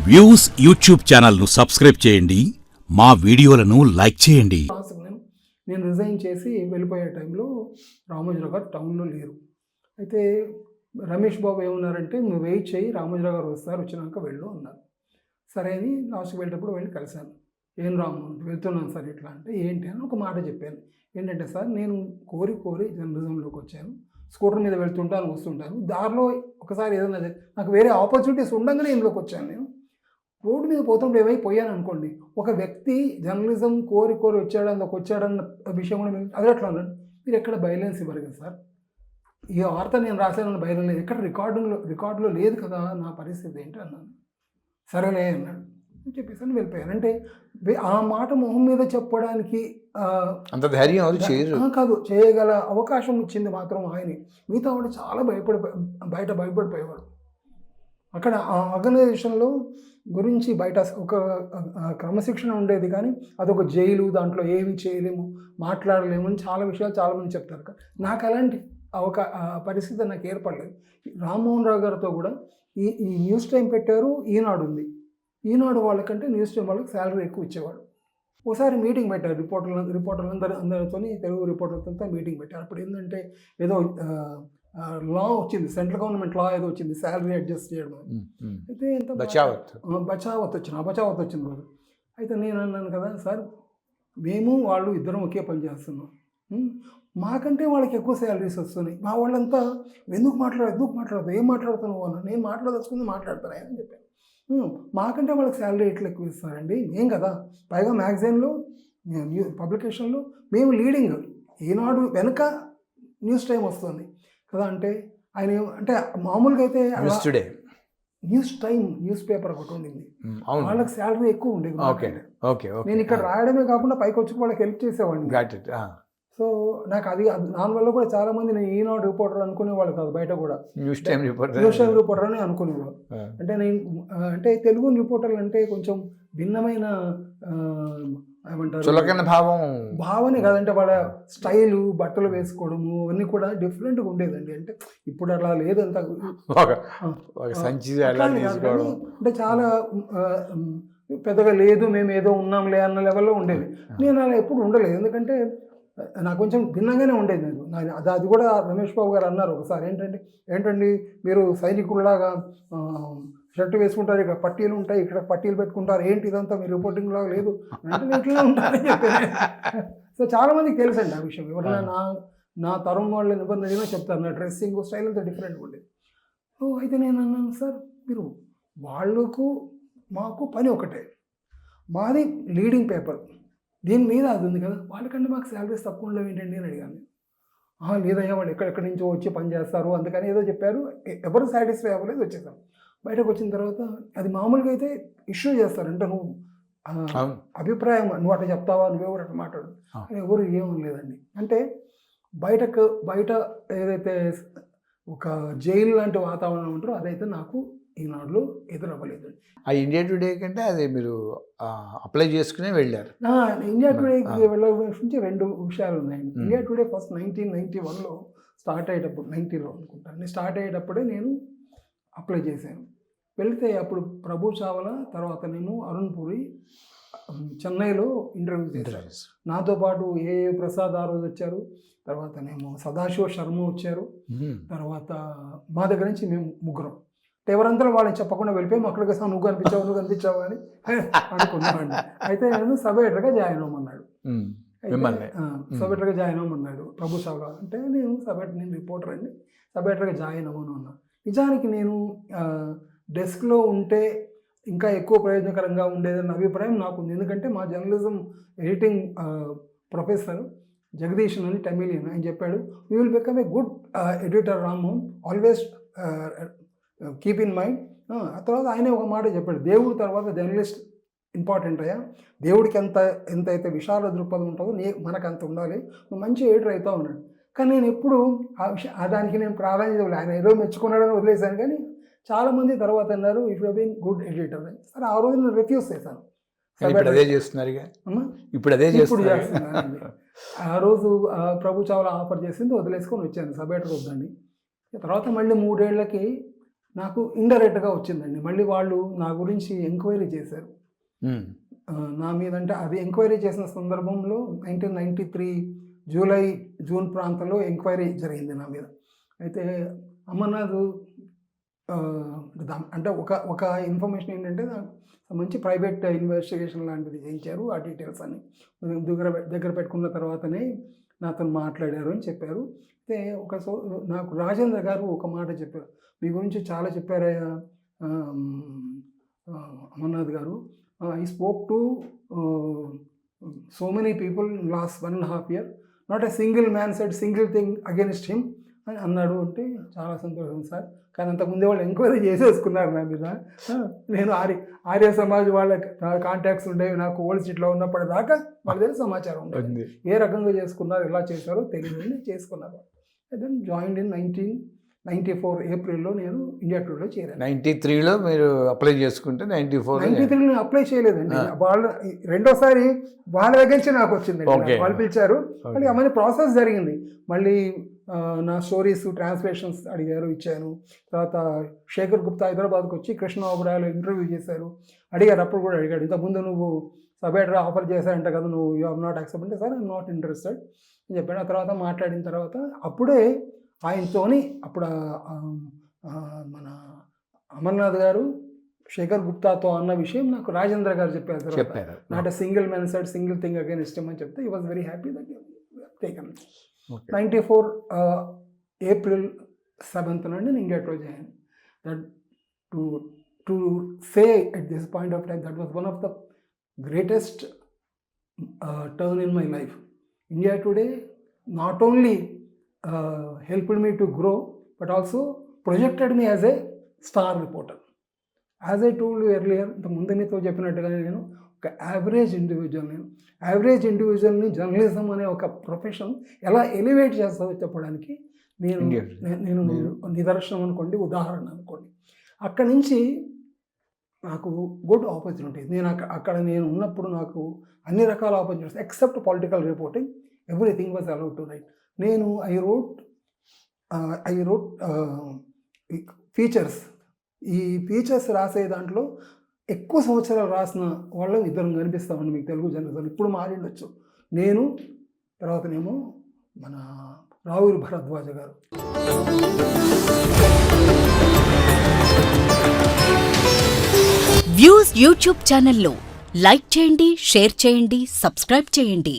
Views YouTube ఛానల్ను subscribe చేయండి, మా వీడియోలను లైక్ చేయండి. నేను రిజైన్ చేసి వెళ్ళిపోయే టైంలో రామోజీరావు గారు టౌన్లో లేరు. అయితే రమేష్ బాబు ఏమన్నారంటే, నువ్వు వెయిట్ చేయి, రామోజీరావు గారు వస్తారు, వచ్చినాక వెళ్ళు అన్నారు. సరే అని లాస్ట్కి వెళ్ళేటప్పుడు వెళ్ళి కలిశాను. ఏం రాము వెళ్తున్నాను సార్ ఇట్లా అంటే, ఏంటి అని ఒక మాట చెప్పాను. ఏంటంటే సార్, నేను కోరి జర్నలిజంలోకి వచ్చాను. స్కూటర్ మీద వెళ్తుంటాను, వస్తుంటాను. దారిలో ఒకసారి ఏదైనా నాకు వేరే ఆపర్చునిటీస్ ఉండగానే ఇందులోకి వచ్చాను. నేను రోడ్డు మీద పోతుంటే ఏమైపోయాను అనుకోండి, ఒక వ్యక్తి జర్నలిజం కోరి వచ్చాడన్న విషయం కూడా అది అట్లా అన్నాడు. మీరు ఎక్కడ బయలెన్స్ ఇవ్వరు కదా సార్, ఈ వార్త నేను రాశానన్న బయలు లేదు, ఎక్కడ రికార్డులో లేదు కదా, నా పరిస్థితి ఏంటి అన్నాను. సరేలే అన్నాడు చెప్పేసి వెళ్ళిపోయాను. అంటే ఆ మాట మొహం మీద చెప్పడానికి అంత ధైర్యం కాదు, చేయగల అవకాశం ఇచ్చింది మాత్రం ఆయనే. మిగతా వాడు చాలా భయపడిపోయేవాడు. అక్కడ ఆ ఆర్గనైజేషన్లో గురించి బయట ఒక క్రమశిక్షణ ఉండేది, కానీ అదొక జైలు, దాంట్లో ఏమి చేయలేము, మాట్లాడలేము అని చాలా విషయాలు చాలామంది చెప్తారు. నాకు అలాంటి పరిస్థితి నాకు ఏర్పడలేదు. రామ్మోహన్ రావు గారితో కూడా ఈ న్యూస్ టైం పెట్టారు, ఈనాడు ఉంది. ఈనాడు వాళ్ళకంటే న్యూస్ టైం వాళ్ళకి శాలరీ ఎక్కువ ఇచ్చేవాడు. ఒకసారి మీటింగ్ పెట్టారు, అందరితో తెలుగు రిపోర్టర్లతో మీటింగ్ పెట్టారు. అప్పుడు ఏంటంటే ఏదో లా వచ్చింది, సెంట్రల్ గవర్నమెంట్ లా ఏదో వచ్చింది, శాలరీ అడ్జస్ట్ చేయడం. అయితే ఎంత బచావత్ వచ్చింది రోజు. అయితే నేను అన్నాను కదా సార్, మేము వాళ్ళు ఇద్దరం ఒకే పని చేస్తున్నాం, మాకంటే వాళ్ళకి ఎక్కువ శాలరీస్ వస్తున్నాయి, మా వాళ్ళంతా ఎందుకు మాట్లాడతావు, ఏం మాట్లాడుతున్నావు అన్న, నేను మాట్లాడదలుచుకుంది మాట్లాడతాను అని చెప్పాను. మాకంటే వాళ్ళకి శాలరీ ఎట్లా ఎక్కువ ఇస్తారండి, ఏం కదా, పైగా మ్యాగజైన్లో పబ్లికేషన్లో మేము లీడింగ్, ఈనాడు వెనక న్యూస్ టైం వస్తుంది కదా. అంటే ఆయన అంటే మామూలుగా అయితే న్యూస్ టైం న్యూస్ పేపర్ ఒకటి ఉండింది, వాళ్ళకి శాలరీ ఎక్కువ ఉండేది. నేను ఇక్కడ రాయడమే కాకుండా పైకి వచ్చి వాళ్ళకి హెల్ప్ చేసేవాడిని. సో నాకు అది దానివల్ల కూడా చాలా మంది నేను ఈనాడు రిపోర్టర్ అనుకునేవాళ్ళు కాదు, బయట కూడా న్యూస్ టైం రిపోర్టర్ అని అనుకునేవాళ్ళు. అంటే నేను అంటే తెలుగు రిపోర్టర్లు అంటే కొంచెం భిన్నమైన ఏమంటారు భావనే కదంటే, వాళ్ళ స్టైలు, బట్టలు వేసుకోవడము అన్నీ కూడా డిఫరెంట్గా ఉండేదండి. అంటే ఇప్పుడు అలా లేదు, అంత అంటే చాలా పెద్దగా లేదు, మేము ఏదో ఉన్నాంలే అన్న లెవెల్లో ఉండేది. నేను అలా ఎప్పుడు ఉండలేదు, ఎందుకంటే నాకు కొంచెం భిన్నంగానే ఉండేది. నేను అది కూడా రమేష్ బాబు గారు అన్నారు ఒకసారి, ఏంటండి మీరు సైనికుల్లాగా షర్టు వేసుకుంటారు, ఇక్కడ పట్టీలు ఉంటాయి, ఇక్కడ పట్టీలు పెట్టుకుంటారు, ఏంటి ఇదంతా మీ రిపోర్టింగ్ లాగా లేదు అంటే ఇట్లా ఉంటారని చెప్పాను. సో చాలామందికి తెలుసండి ఆ విషయం. ఎవరైనా నా తరం వాళ్ళ నిబంధన చెప్తారు, నా డ్రెస్సింగ్ స్టైల్ అంతా డిఫరెంట్గా ఉండేది. సో అయితే నేను అన్నాను, సార్ మీరు వాళ్ళకు మాకు పని ఒకటే, మాది లీడింగ్ పేపర్, దీని మీద అది ఉంది కదా, వాళ్ళకంటే మాకు శాలరీస్ తక్కువ ఉండవు ఏంటండి అని అడిగాను. లేదయ్యా, వాళ్ళు ఎక్కడెక్కడి నుంచో వచ్చి పని చేస్తారు, అందుకని ఏదో చెప్పారు, ఎవరు సాటిస్ఫై అవ్వలేదు, వచ్చేసాం. బయటకు వచ్చిన తర్వాత అది మామూలుగా అయితే ఇష్యూ చేస్తారంటే, నువ్వు అభిప్రాయం నువ్వు అట్లా చెప్తావా, నువ్వెవరు అట్లా మాట్లాడు, ఎవరు ఏమీ లేదండి. అంటే బయట ఏదైతే ఒక జైలు లాంటి వాతావరణం ఉంటారో అదైతే నాకు ఈనాడులో ఎదురవ్వలేదు. ఆ ఇండియా టుడే కంటే అది మీరు అప్లై చేసుకునే వెళ్ళారు. ఇండియా టుడేకి వెళ్ళే నుంచి రెండు విషయాలు ఉన్నాయండి. ఇండియా టుడే ఫస్ట్ 1991లో స్టార్ట్ అయ్యేటప్పుడు, 90లో అనుకుంటాను, నేను స్టార్ట్ అయ్యేటప్పుడే నేను అప్లై చేశాను. వెళితే అప్పుడు ప్రభు చావలా, తర్వాత నేను అరుణ్ పూరి చెన్నైలో ఇంటర్వ్యూ చేశాను. నాతో పాటు ఏ ప్రసాద్ ఆ రోజు వచ్చారు, తర్వాత నేను సదాశివ శర్మ వచ్చారు, తర్వాత మా దగ్గర నుంచి మేము ముగ్గురం. ఎవరంతా వాళ్ళని చెప్పకుండా వెళ్ళిపోయి అక్కడికి నువ్వు కనిపించావు అని అనుకున్నామండి. అయితే నేను సబ్ ఎడిటర్గా జాయిన్ అవ్వమన్నాడు. సబ్ ఎడిటర్గా జాయిన్ అవ్వమన్నాడు ప్రభు చావ్లా. అంటే నేను నేను రిపోర్టర్ అండి, సబ్ ఎడిటర్గా జాయిన్ అవ్వను అన్నా. నిజానికి నేను డెస్క్లో ఉంటే ఇంకా ఎక్కువ ప్రయోజనకరంగా ఉండేదన్న అభిప్రాయం నాకు ఉంది. ఎందుకంటే మా జర్నలిజం ఎడిటింగ్ ప్రొఫెసర్ జగదీష్ అని టమిలియన్, ఆయన చెప్పాడు, you will become a good editor Rammohan, always keep in mind. ఆ తర్వాత ఆయనే ఒక మాట చెప్పాడు, దేవుడి తర్వాత జర్నలిస్ట్ ఇంపార్టెంట్ అయ్యా, దేవుడికి ఎంతైతే విశాల దృక్పథం ఉంటుందో మనకు అంత ఉండాలి, నువ్వు మంచి ఎడిటర్ అవుతావు అన్నాడు. కానీ నేను ఎప్పుడు దానికి నేను ప్రాధాన్యత ఇవ్వలేదు. ఆయన ఏదో మెచ్చుకున్నాడని వదిలేశాను. కానీ చాలామంది తర్వాత అన్నారు, if you been good editor అని. సరే ఆ రోజు నేను రిఫ్యూజ్ చేశాను. ఇప్పుడు చేస్తున్నాను. ఆ రోజు ప్రభు చావ్లా ఆఫర్ చేసింది, వదిలేసుకొని వచ్చాను, సబ్ ఎడిటర్ వద్దండి. తర్వాత మళ్ళీ 3 ఏళ్ళకి నాకు ఇండైరెక్ట్గా వచ్చిందండి. మళ్ళీ వాళ్ళు నా గురించి ఎంక్వైరీ చేశారు. నా మీద అంటే అది ఎంక్వైరీ చేసిన సందర్భంలో 1993 జూన్ ప్రాంతంలో ఎంక్వైరీ జరిగింది నా మీద. అయితే అమర్నాథ్ అంటే ఒక ఇన్ఫర్మేషన్ ఏంటంటే మంచి ప్రైవేట్ ఇన్వెస్టిగేషన్ లాంటిది చేయించారు. ఆ డీటెయిల్స్ అన్ని దగ్గర పెట్టుకున్న తర్వాతనే నాతో మాట్లాడారు అని చెప్పారు. అయితే నాకు రాజేంద్ర గారు ఒక మాట చెప్పారు, మీ గురించి చాలా చెప్పారయ్యా అమర్నాథ్ గారు. I spoke to so many people in last 1.5 years, not a single man said single thing against him అని అన్నాడు. అంటే చాలా సంతోషం సార్, కానీ అంతకుముందే వాళ్ళు ఎంక్వైరీ చేసేసుకున్నారు నా మీద. నేను ఆర్య సమాజ్ వాళ్ళ కాంటాక్ట్స్ ఉండేవి నాకు ఓల్డ్ సిటీలో ఉన్నప్పటిదాకా వాళ్ళ దగ్గర సమాచారం ఉండేది. ఏ రకంగా చేసుకున్నారు, ఎలా చేశారో తెలియదు, చేసుకున్నారు. దెన్ జాయిన్డ్ ఇన్ 1994 ఏప్రిల్లో నేను ఇండియా టూర్లో చేరాను. 93లో మీరు అప్లై చేసుకుంటే 94 93 నేను అప్లై చేయలేదండి. వాళ్ళు రెండోసారి వాళ్ళ దగ్గర నుంచి నాకు వచ్చిందండి. వాళ్ళు పిలిచారు, మళ్ళీ అవన్నీ ప్రాసెస్ జరిగింది. మళ్ళీ నా స్టోరీస్ ట్రాన్స్లేషన్స్ అడిగారు, ఇచ్చాను. తర్వాత శేఖర్ గుప్తా హైదరాబాద్కి వచ్చి కృష్ణ ఓబరాయ్లో ఇంటర్వ్యూ చేశారు, అడిగారు. అప్పుడు కూడా అడిగాడు, ఇంతకుముందు నువ్వు సబ్ ఎడిటర్ ఆఫర్ చేశారంట కదా, నువ్వు యూ హావ్ నాట్ యాక్సెప్ట్ అంటే సార్ ఐఎమ్ నాట్ ఇంట్రెస్టెడ్ అని చెప్పాను. ఆ తర్వాత మాట్లాడిన తర్వాత అప్పుడే ఆయనతోని అప్పుడు మన అమర్నాథ్ గారు శేఖర్ గుప్తాతో అన్న విషయం నాకు రాజేంద్ర గారు చెప్పారు. Not a single man said single thing against him అని చెప్తే ఈ was very happy that taken. 94 April 7th నుండి నేను ఇండియా టూర్ చేశాను. That to say at this point of time that was one of the greatest turn in my life. India today not only helped me to grow but also projected me as a star reporter. As I told you earlier, ఇంతకుముందు మీతో చెప్పినట్టుగా నేను ఒక average ఇండివిజువల్ని journalism అనే ఒక profession ఎలా elevate చేస్తుందో చెప్పడానికి నేను నిదర్శనం అనుకోండి, ఉదాహరణ అనుకోండి. అక్కడి నుంచి నాకు గుడ్ ఆపర్చునిటీ. అక్కడ నేను ఉన్నప్పుడు నాకు అన్ని రకాల opportunities except political reporting, everything was allowed to right. నేను ఐ రోట్ ఫీచర్స్. ఈ ఫీచర్స్ రాసే దాంట్లో ఎక్కువ సంవత్సరాలు రాసిన వాళ్ళు ఇద్దరం కనిపిస్తామండి మీకు తెలుగు జర్నలిజం. ఇప్పుడు మారిండొచ్చు. నేను తర్వాతనేమో మన రావురి భరద్వాజ గారు. వ్యూస్ యూట్యూబ్ ఛానల్లో లైక్ చేయండి, షేర్ చేయండి, సబ్స్క్రైబ్ చేయండి.